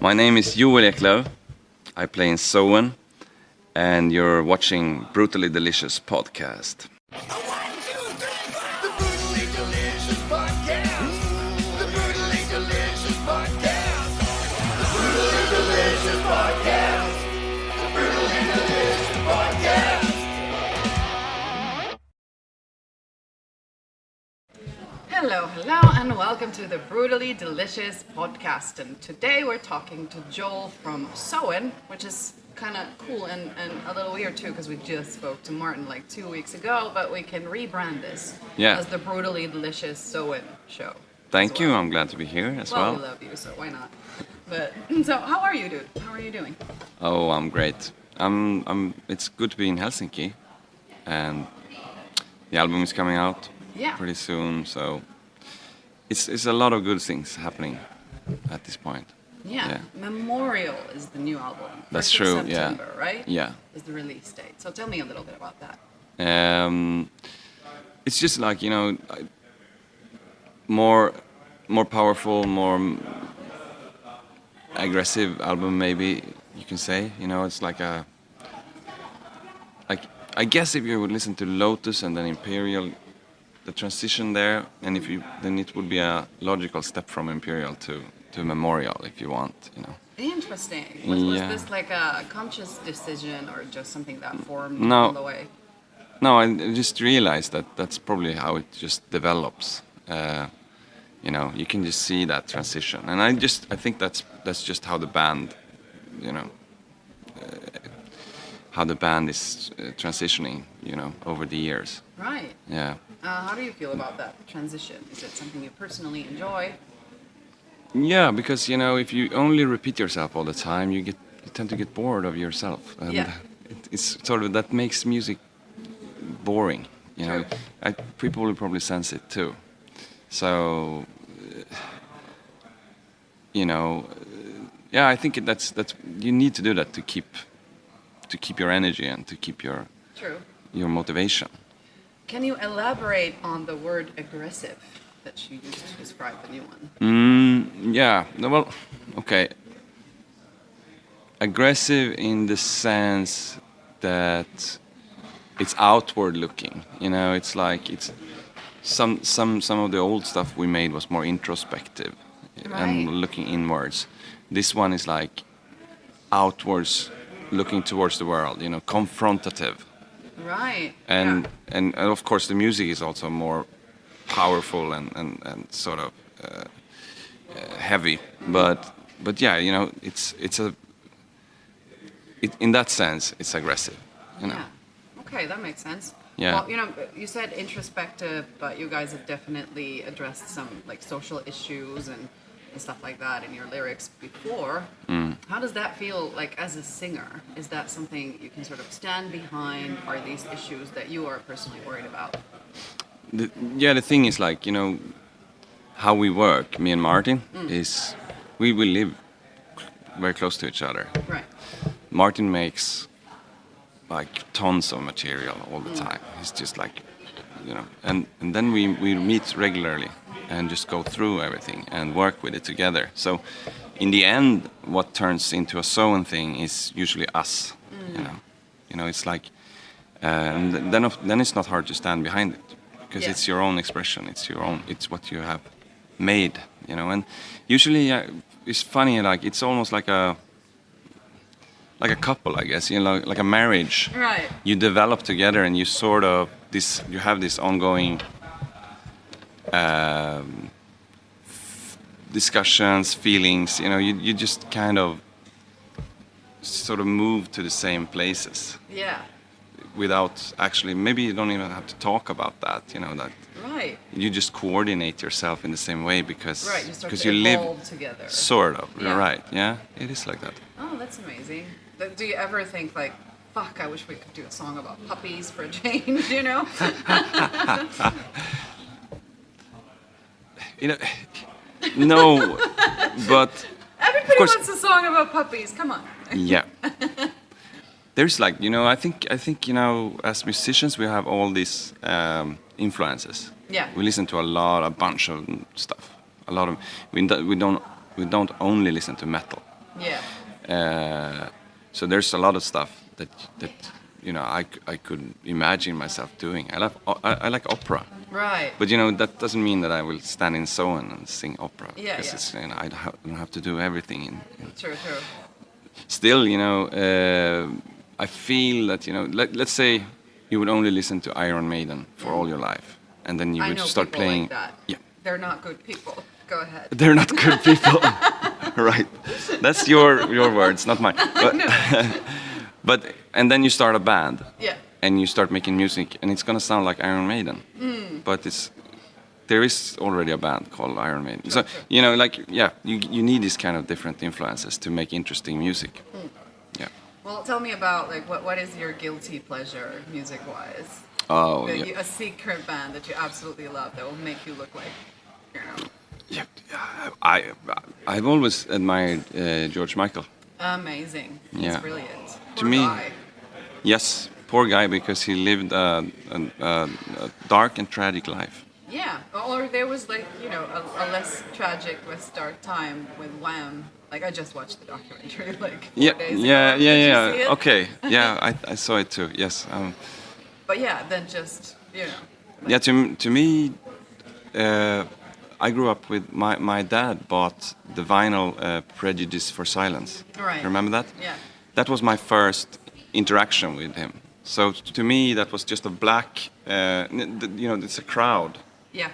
My name is Ekelöf. I play in Soen, and you're watching Brutally Delicious podcast. Hello, and welcome to the Brutally Delicious podcast. And today we're talking to Joel from Soen, which is kind of cool and a little weird too, because we just spoke to Martin like 2 weeks ago, but we can rebrand this as the Brutally Delicious Soen show. Thank you. I'm glad to be here as well. We love you, so why not? But so, how are you, dude? How are you doing? Oh, I'm great. It's good to be in Helsinki, and the album is coming out pretty soon. So it's a lot of good things happening at this point. Yeah. Memorial is the new album. That's true. September, right? Yeah. Is the release date. So tell me a little bit about that. It's just like, more powerful, more aggressive album, maybe you can say. It's like I guess if you would listen to Lotus and then Imperial, the transition there, and then it would be a logical step from Imperial to Memorial, if you want. Interesting. Was this like a conscious decision or just something that formed on the way? No, I just realized that that's probably how it just develops. You can just see that transition, and I think that's just how the band, how the band is transitioning, over the years. Right. Yeah. How do you feel about that transition? Is it something you personally enjoy? Yeah, because if you only repeat yourself all the time, you tend to get bored of yourself, and it's sort of that makes music boring. People will probably sense it too. So, I think that's you need to do that to keep your energy and to keep your motivation. Can you elaborate on the word aggressive that you used to describe the new one? Yeah. Well, okay. Aggressive in the sense that it's outward looking. It's like it's some of the old stuff we made was more introspective and looking inwards. This one is like outwards, looking towards the world. Confrontative. Right. And of course the music is also more powerful and sort of heavy. But yeah, in that sense it's aggressive. Yeah. Okay, that makes sense. Yeah. Well, you said introspective, but you guys have definitely addressed some like social issues and stuff like that in your lyrics before. How does that feel like as a singer? Is that something you can sort of stand behind? Are these issues that you are personally worried about? The thing is like, how we work, me and Martin, is we live very close to each other. Right. Martin makes like tons of material all the time. He's just like, and then we meet regularly and just go through everything and work with it together. So in the end, what turns into a Soen thing is usually us. It's like, and then it's not hard to stand behind it because it's your own expression. It's what you have made. And usually it's funny. Like it's almost like a couple, I guess. Like a marriage. Right. You develop together, and you sort of you have this ongoing discussions, feelings. You just kind of sort of move to the same places. Yeah. Without actually, maybe you don't even have to talk about that. That. Right. You just coordinate yourself in the same way because you start to you live together. Sort of. Yeah. Right. Yeah. It is like that. Oh, that's amazing. Do you ever think like, fuck, I wish we could do a song about puppies for a change, No, but everybody wants a song about puppies. Come on. Yeah. There's like, I think as musicians we have all these influences. Yeah. We listen to a bunch of stuff. A lot of we don't only listen to metal. Yeah. So there's a lot of stuff that you know I could imagine myself doing. I like opera. Right. But you know that doesn't mean that I will stand in Soen and sing opera. Yeah, Because yeah. it's, you know, I don't have to do everything. True. Still, you know, I feel that, you know, let's say you would only listen to Iron Maiden for all your life, and then you I would know start people playing. like that. Yeah, They're not good people. Go ahead. they're not good people. Right. That's your words, not mine. But and then you start a band. Yeah. And you start making music, and it's gonna sound like Iron Maiden. But there is already a band called Iron Maiden. So you know, like, yeah, you need these kind of different influences to make interesting music. Yeah. Well, tell me about like what is your guilty pleasure music-wise? Oh, That yeah. a secret band that you absolutely love that will make you look like, you know, Yeah. I've always admired George Michael. amazing. He's Yeah. brilliant. To Poor me- guy. Yes, poor guy, because he lived a dark and tragic life. Yeah. Or there was like, you know, a less tragic, less dark time with Wham. Like I just watched the documentary like 4 days ago. Did you see it? Okay, yeah, I saw it too. Yes. But yeah, then just, you know. Like, Yeah, to me, I grew up with my dad bought the vinyl Prejudice for Silence. Right. Remember that? Yeah. That was my first interaction with him. So to me, that was just a black, you know, it's a crowd. Yeah.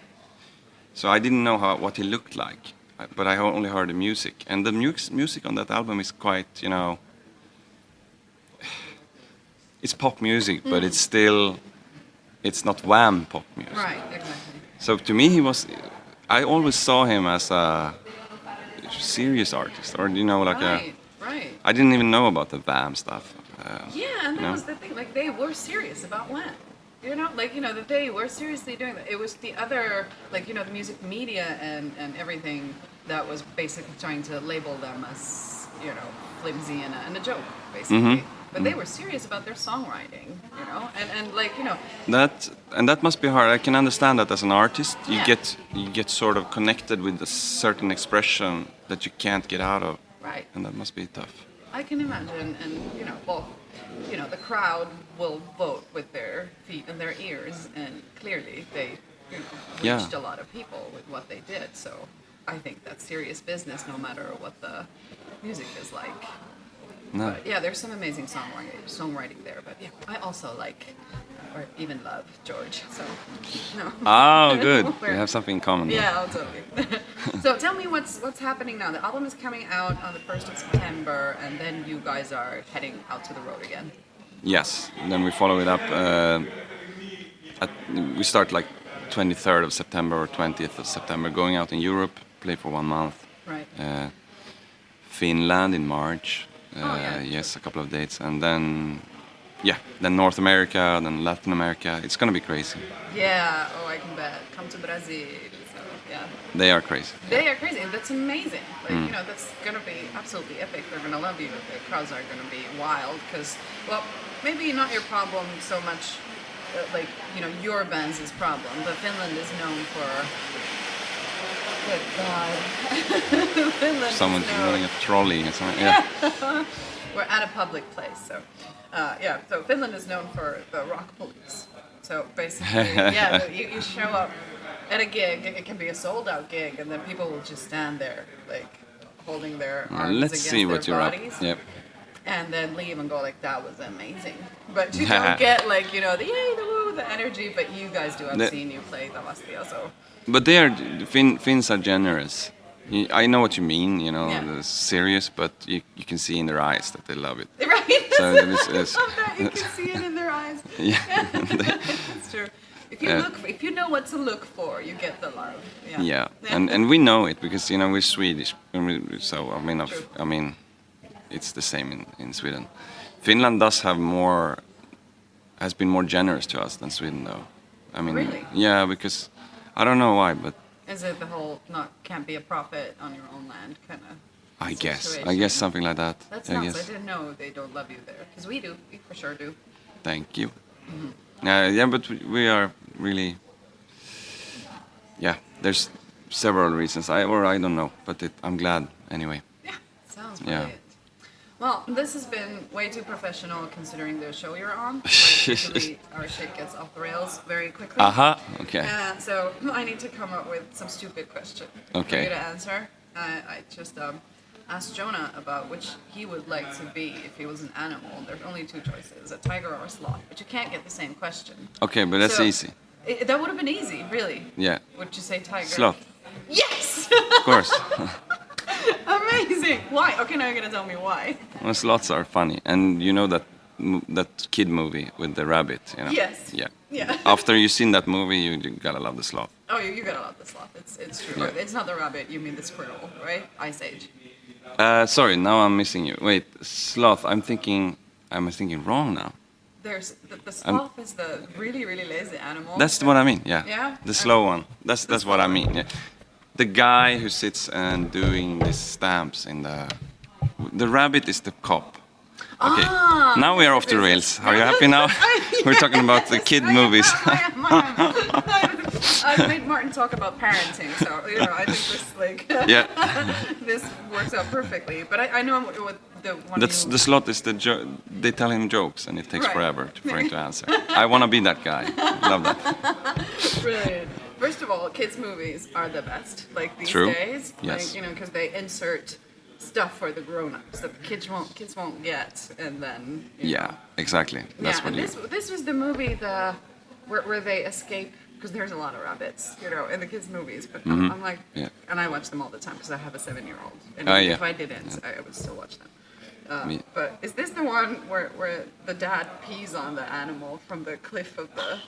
So I didn't know what he looked like, but I only heard the music. And the music on that album is quite, you know, it's pop music, but it's still, it's not Wham pop music. Right, exactly. So to me, I always saw him as a serious artist, or, you know, like Right. I didn't even know about the Wham stuff. Yeah, and that No. was the thing. Like they were serious about Wham. You know, like, you know, that they were seriously doing that. It was the other, like, you know, the music media and everything that was basically trying to label them as, you know, flimsy and a joke, basically. But they were serious about their songwriting, you know, and like, you know, That must be hard. I can understand that as an artist, Yeah. you get sort of connected with a certain expression that you can't get out of, right. and that must be tough. I can imagine, and you know, well, you know, the crowd will vote with their feet and their ears, and clearly they, you know, Yeah. reached a lot of people with what they did. So I think that's serious business, no matter what the music is like. No. But yeah, there's some amazing songwriting there. But yeah, I also like, or even love George. So no. Oh, good. We We're- have something in common. then. Yeah, I'll tell you. So tell me what's happening now. The album is coming out on the 1st of September, and then you guys are heading out to the road again. Yes. Then we follow it up. We start like 23rd of September or 20th of September, going out in Europe, play for 1 month. Right. Finland in March. yeah. Yes, a couple of dates, and then then North America, then Latin America. It's gonna be crazy. Yeah. Oh, I can bet. Come to Brazil. So yeah. They are crazy. They are crazy. That's amazing. Like, you know, that's going to be absolutely epic. They're going to love you. The crowds are going to be wild because, well, maybe not your problem so much, like, you know, your band's problem, but Finland is known for... Good God. Finland Someone's is known... running a trolley or something. Yeah. We're at a public place, so... yeah, so Finland is known for the rock police. So basically, yeah, you show up at a gig, it can be a sold-out gig, and then people will just stand there, like, holding their arms Let's against see their what you're bodies, up. Yep. and then leave and go like, that was amazing. But you don't get, like, you know, the yay, the woo, the energy, but you guys do. I've seen you play Tavastia, so... But Finns are generous. I know what you mean, you know, Yeah. they're serious, but you can see in their eyes that they love it. Right? So it's, I love that. You can see it in their eyes. yeah. That's true. If you know what to look for, you get the love. Yeah. Yeah, and we know it because, you know, we're Swedish, so True. I mean, it's the same in Sweden. Finland has been more generous to us than Sweden, though. I mean, Really? yeah, because I don't know why, but Is it the whole can't be a prophet on your own land kind of? I guess something like that. That's I nuts. guess. I didn't know they don't love you there because we do. We for sure do. Thank you. Yeah, but we are really. Yeah, there's several reasons. I don't know, but I'm glad anyway. Yeah, Sounds Yeah. brilliant. Well, this has been way too professional considering the show you're on. Like, usually our shit gets off the rails very quickly. Aha. Okay. So I need to come up with some stupid question Okay. for you to answer. I just asked Jonah about which he would like to be if he was an animal. There's only two choices, a tiger or a sloth, but you can't get the same question. Okay, but that's So, easy. That would have been easy, really. Yeah. Would you say tiger? Sloth, Yes! of course. Amazing! Why? Okay, now you're gonna tell me why. Well, sloths are funny, and you know that kid movie with the rabbit. You know? Yes. Yeah. Yeah. After you've seen that movie, you gotta love the sloth. Oh, you gotta love the sloth. It's true. Yeah. It's not the rabbit. You mean the squirrel, right? Ice Age. Sorry, now I'm missing you. Wait, sloth. I'm thinking wrong now. There's the sloth is the really really lazy animal. That's what I mean. Yeah. Yeah? The slow one. That's what I mean. Yeah. The guy who sits and doing these stamps in the rabbit is the cop. Okay. Ah, Now we are off the rails. Are you happy now? We're talking about the kid movies. I am. I've made Martin talk about parenting, so I think this Yeah. this works out perfectly. But I know what the one. That's the sloth is they tell him jokes and it takes Right. forever for him to answer. I want to be that guy. Love that. Brilliant. First of all, kids' movies are the best. Like these True. days, Yes. like, because they insert stuff for the grown-ups that the kids won't get, and then Yeah, exactly. That's yeah. what And this was the movie where they escape, because there's a lot of rabbits, in the kids' movies. But I'm like, Yeah. and I watch them all the time because I have a 7-year-old, and Oh, even yeah. if I didn't, I would still watch them. Me. But is this the one where the dad pees on the animal from the cliff of the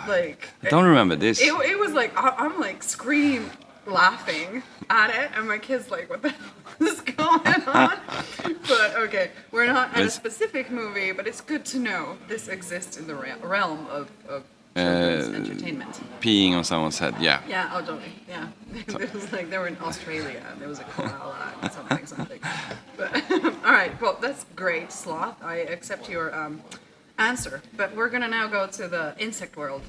like? I don't remember this. It was like I'm like laughing at it, and my kid's like, "What the hell is going on?" But okay, we're not at a specific movie, but it's good to know this exists in the realm of children's entertainment. Peeing on someone's head. Yeah. Yeah, oh, totally. Yeah, it was like they were in Australia, and there was a koala and something. But all right, well, that's great, sloth. I accept your answer, but we're gonna now go to the insect world,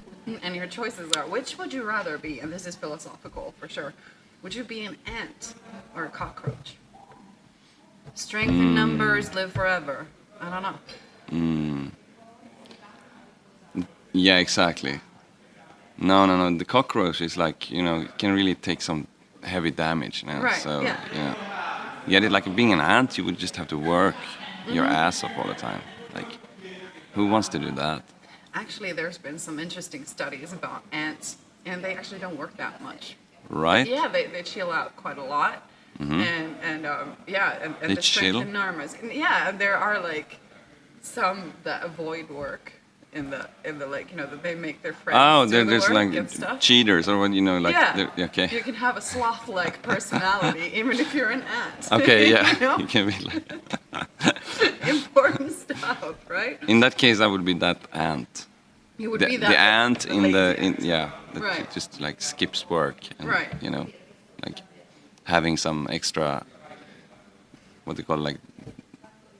and your choices are: which would you rather be? And this is philosophical for sure. Would you be an ant or a cockroach? Strength in numbers, live forever. I don't know. Yeah, exactly. No. The cockroach is like, can really take some heavy damage now. Right, So, yeah. Get it? Like being an ant, you would just have to work your ass off all the time. Like, who wants to do that? Actually, there's been some interesting studies about ants, and they actually don't work that much. Right? Yeah, they chill out quite a lot, and They the strength chill? in numbers. Yeah, and there are like some that avoid work in the like that they make their friends Oh, do there's the work like and stuff. cheaters or what, like, Yeah, okay. you can have a sloth-like personality even if you're an ant. Okay, yeah. You know? You can be like, Important stuff, right? in that case, I would be that ant. You would The, be that the ant the in the, lazy ant. that Right. just like skips work. And, Right. like having some extra, what do you call it, like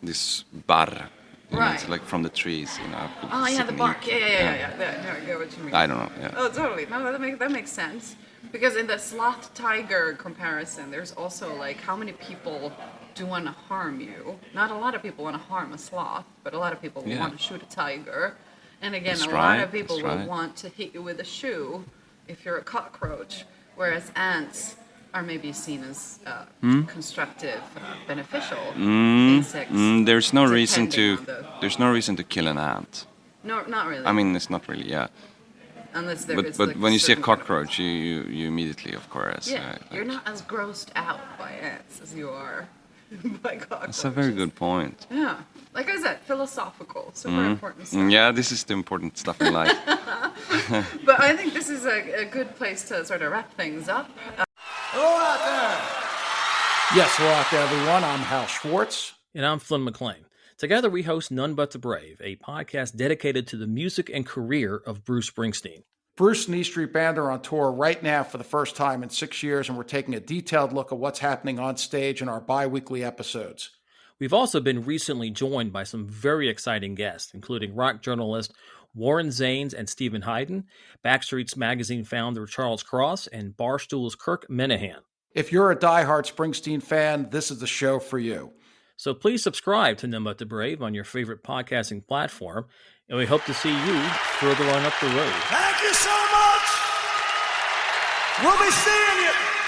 this bar. Right. It's like from the trees, I could Oh yeah, sit the and bark. eat. Yeah. No, I get what you mean. I don't know, yeah. Oh, totally. No, that makes sense. Because in the sloth tiger comparison, there's also like how many people do want to harm you. Not a lot of people want to harm a sloth, but a lot of people Yeah. want to shoot a tiger. And again, That's a lot right, of people that's will right. want to hit you with a shoe if you're a cockroach, whereas ants are maybe seen as constructive, beneficial insects. There's no reason depending to. on the- There's no reason to kill an ant. No, not really. I mean, it's not really, yeah. unless there But is but like when you see a certain kind of- cockroach, you immediately, of course. Yeah, you're not as grossed out by ants as you are by cockroaches. That's a very good point. Yeah, like I said, philosophical, super important stuff. Yeah, this is the important stuff in life. But I think this is a good place to sort of wrap things up. Hello out there! Yes, hello out there, everyone. I'm Hal Schwartz. And I'm Flynn McLean. Together we host None But the Brave, a podcast dedicated to the music and career of Bruce Springsteen. Bruce and E Street Band are on tour right now for the first time in 6 years, and we're taking a detailed look at what's happening on stage in our bi-weekly episodes. We've also been recently joined by some very exciting guests, including rock journalist Warren Zanes and Stephen Hayden, Backstreet's Magazine founder Charles Cross, and Barstool's Kirk Minahan. If you're a diehard Springsteen fan, this is the show for you. So please subscribe to None But the Brave on your favorite podcasting platform, and we hope to see you further on up the road. Thank you so much. We'll be seeing you.